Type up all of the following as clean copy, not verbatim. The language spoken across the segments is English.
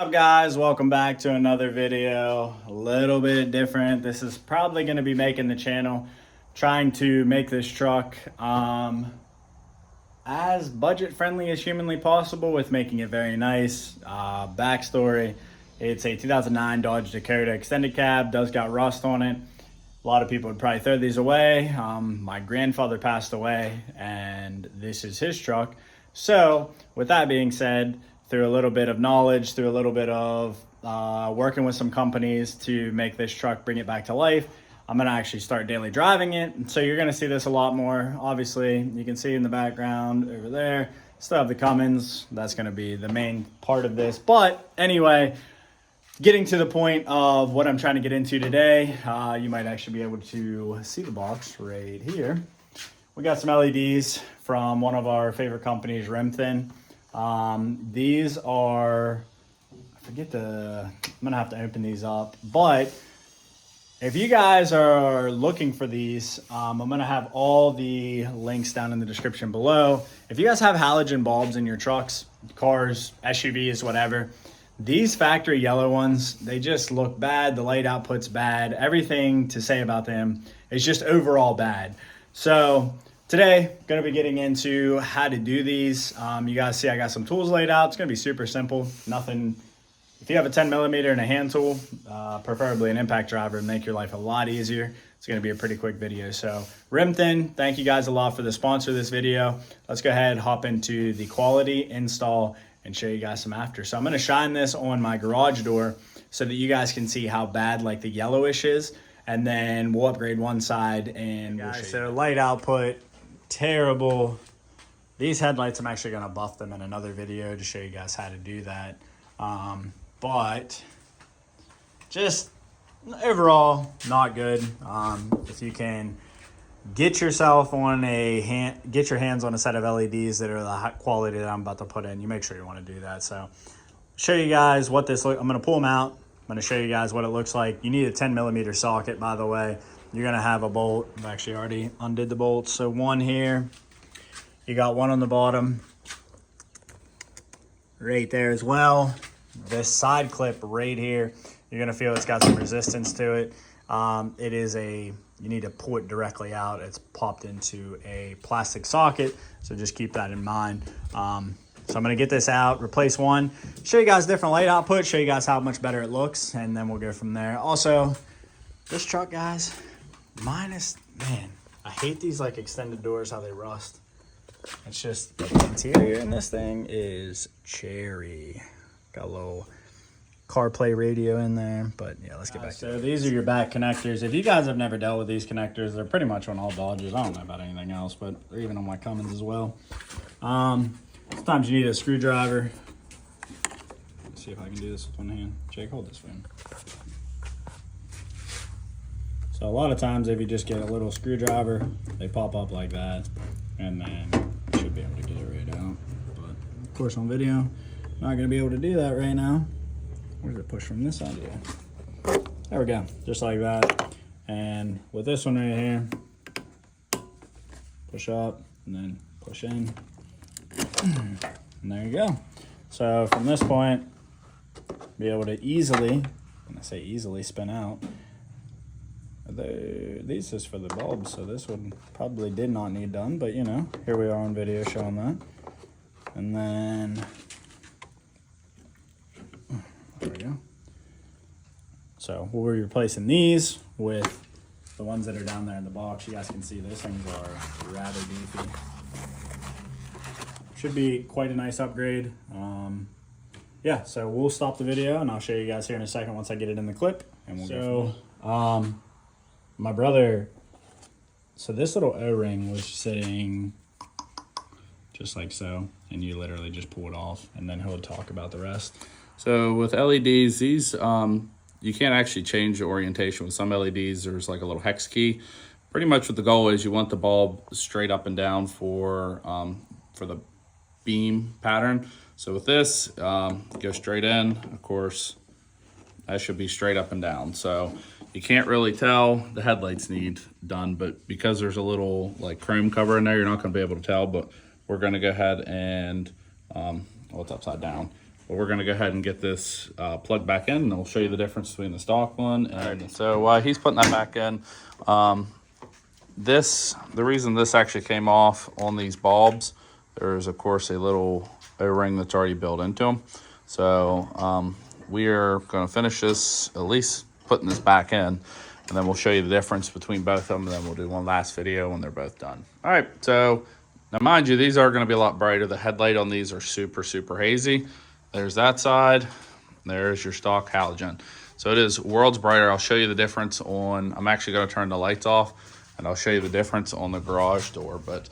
What's up guys, welcome back to another video. A little bit different. This is probably going to be making the channel, trying to make this truck as budget friendly as humanly possible with making it very nice. Backstory, it's a 2009 Dodge Dakota extended cab, does got rust on it. A lot of people would probably throw these away. My grandfather passed away and this is his truck. So with that being said, through a little bit of knowledge, through a little bit of working with some companies to make this truck, bring it back to life, I'm gonna actually start daily driving it. And so you're gonna see this a lot more. Obviously, you can see in the background over there, still have the Cummins. That's gonna be the main part of this. But anyway, getting to the point of what I'm trying to get into today, you might actually be able to see the box right here. We got some LEDs from one of our favorite companies, Rimthin. These are, I'm gonna have to open these up, but if you guys are looking for these, I'm gonna have all the links down in the description below. If you guys have halogen bulbs in your trucks, cars, SUVs, whatever, these factory yellow ones, they just look bad. The light output's bad. Everything to say about them is just overall bad. So today, going to be getting into how to do these. You guys see I got some tools laid out. It's going to be super simple. Nothing. If you have a 10mm and a hand tool, preferably an impact driver, it'll make your life a lot easier. It's going to be a pretty quick video. So Rimthin, thank you guys a lot for the sponsor of this video. Let's go ahead and hop into the quality install and show you guys some after. So I'm going to shine this on my garage door so that you guys can see how bad like the yellowish is. And then we'll upgrade one side and we'll show you. So light output, terrible. These headlights, I'm actually going to buff them in another video to show you guys how to do that. But just overall not good. If you can get yourself on get your hands on a set of LEDs that are the high quality that I'm about to put in, you make sure you want to do that. So show you guys what this I'm going to pull them out. I'm going to show you guys what it looks like. You need a 10mm socket, by the way. You're going to have a bolt. I've actually already undid the bolts. So one here, you got one on the bottom right there as well. This side clip right here, you're going to feel it's got some resistance to it. You need to pull it directly out. It's popped into a plastic socket, so just keep that in mind. So I'm going to get this out, replace one, show you guys different light output, show you guys how much better it looks, and then we'll go from there. Also, this truck, guys, man, I hate these like extended doors, how they rust. It's just the interior in this thing is cherry. Got a little CarPlay radio in there, but yeah, let's get back to it. So these are your back connectors. If you guys have never dealt with these connectors, they're pretty much on all Dodges. I don't know about anything else, but they're even on my Cummins as well. Sometimes you need a screwdriver. Let's see if I can do this with one hand. Jake, hold this for me. So a lot of times if you just get a little screwdriver, they pop up like that, and then you should be able to get it right out. But of course on video, not gonna be able to do that right now. Where's it push from this side here? There we go, just like that. And with this one right here, push up and then push in. And there you go. So from this point, be able to easily, when I say easily, spin out. These is for the bulbs, so this one probably did not need done, but you know, here we are on video showing that. And then there we go. So we'll be replacing these with the ones that are down there in the box. You guys can see those things are rather beefy. Should be quite a nice upgrade. Yeah, so we'll stop the video and I'll show you guys here in a second once I get it in the clip. And we'll go. My brother, so this little O-ring was sitting just like so, and you literally just pull it off and then he'll talk about the rest. So with LEDs, these, you can't actually change the orientation. With some LEDs, there's like a little hex key. Pretty much what the goal is, you want the bulb straight up and down for the beam pattern. So with this, go straight in, of course, that should be straight up and down. So you can't really tell. The headlights need done, but because there's a little like chrome cover in there, you're not gonna be able to tell, but we're gonna go ahead and, well, it's upside down. But we're gonna go ahead and get this plugged back in, and I'll show you the difference between the stock one. And so while he's putting that back in, the reason this actually came off on these bulbs, there's of course a little O-ring that's already built into them. So we are going to finish this, at least putting this back in, and then we'll show you the difference between both of them, and then we'll do one last video when they're both done. All right, so now mind you, these are going to be a lot brighter. The headlight on these are super, super hazy. There's that side. There's your stock halogen. So it is worlds brighter. I'll show you the difference on, I'm actually going to turn the lights off, and I'll show you the difference on the garage door. But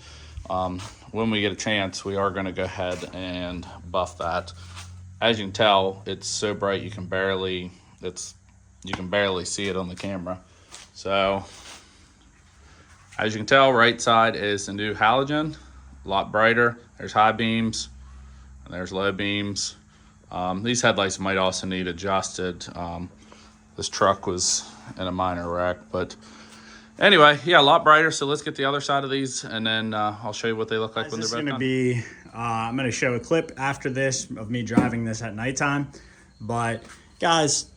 when we get a chance, we are going to go ahead and buff that. As you can tell, it's so bright you can barely see it on the camera. So as you can tell, right side is the new halogen, a lot brighter. There's high beams and there's low beams. These headlights might also need adjusted. This truck was in a minor wreck, but anyway, yeah, a lot brighter. So let's get the other side of these, and then I'll show you what they look like when they're both done. I'm going to show a clip after this of me driving this at nighttime. But guys,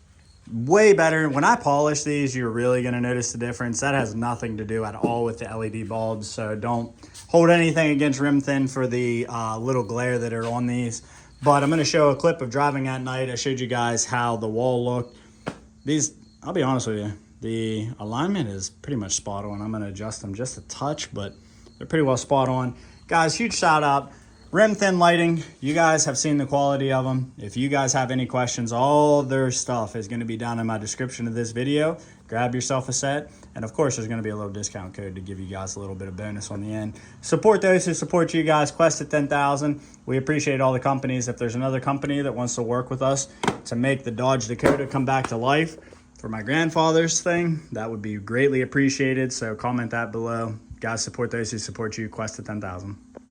way better. When I polish these, you're really going to notice the difference. That has nothing to do at all with the LED bulbs. So don't hold anything against rimthin for the little glare that are on these. But I'm going to show a clip of driving at night. I showed you guys how the wall looked. These, I'll be honest with you, the alignment is pretty much spot on. I'm going to adjust them just a touch, but they're pretty well spot on. Guys, huge shout out. Rimthin lighting, you guys have seen the quality of them. If you guys have any questions, all their stuff is going to be down in my description of this video. Grab yourself a set. And of course, there's going to be a little discount code to give you guys a little bit of bonus on the end. Support those who support you guys. Quest at 10,000. We appreciate all the companies. If there's another company that wants to work with us to make the Dodge Dakota come back to life for my grandfather's thing, that would be greatly appreciated. So comment that below. Guys, support those who support you. Quest at 10,000.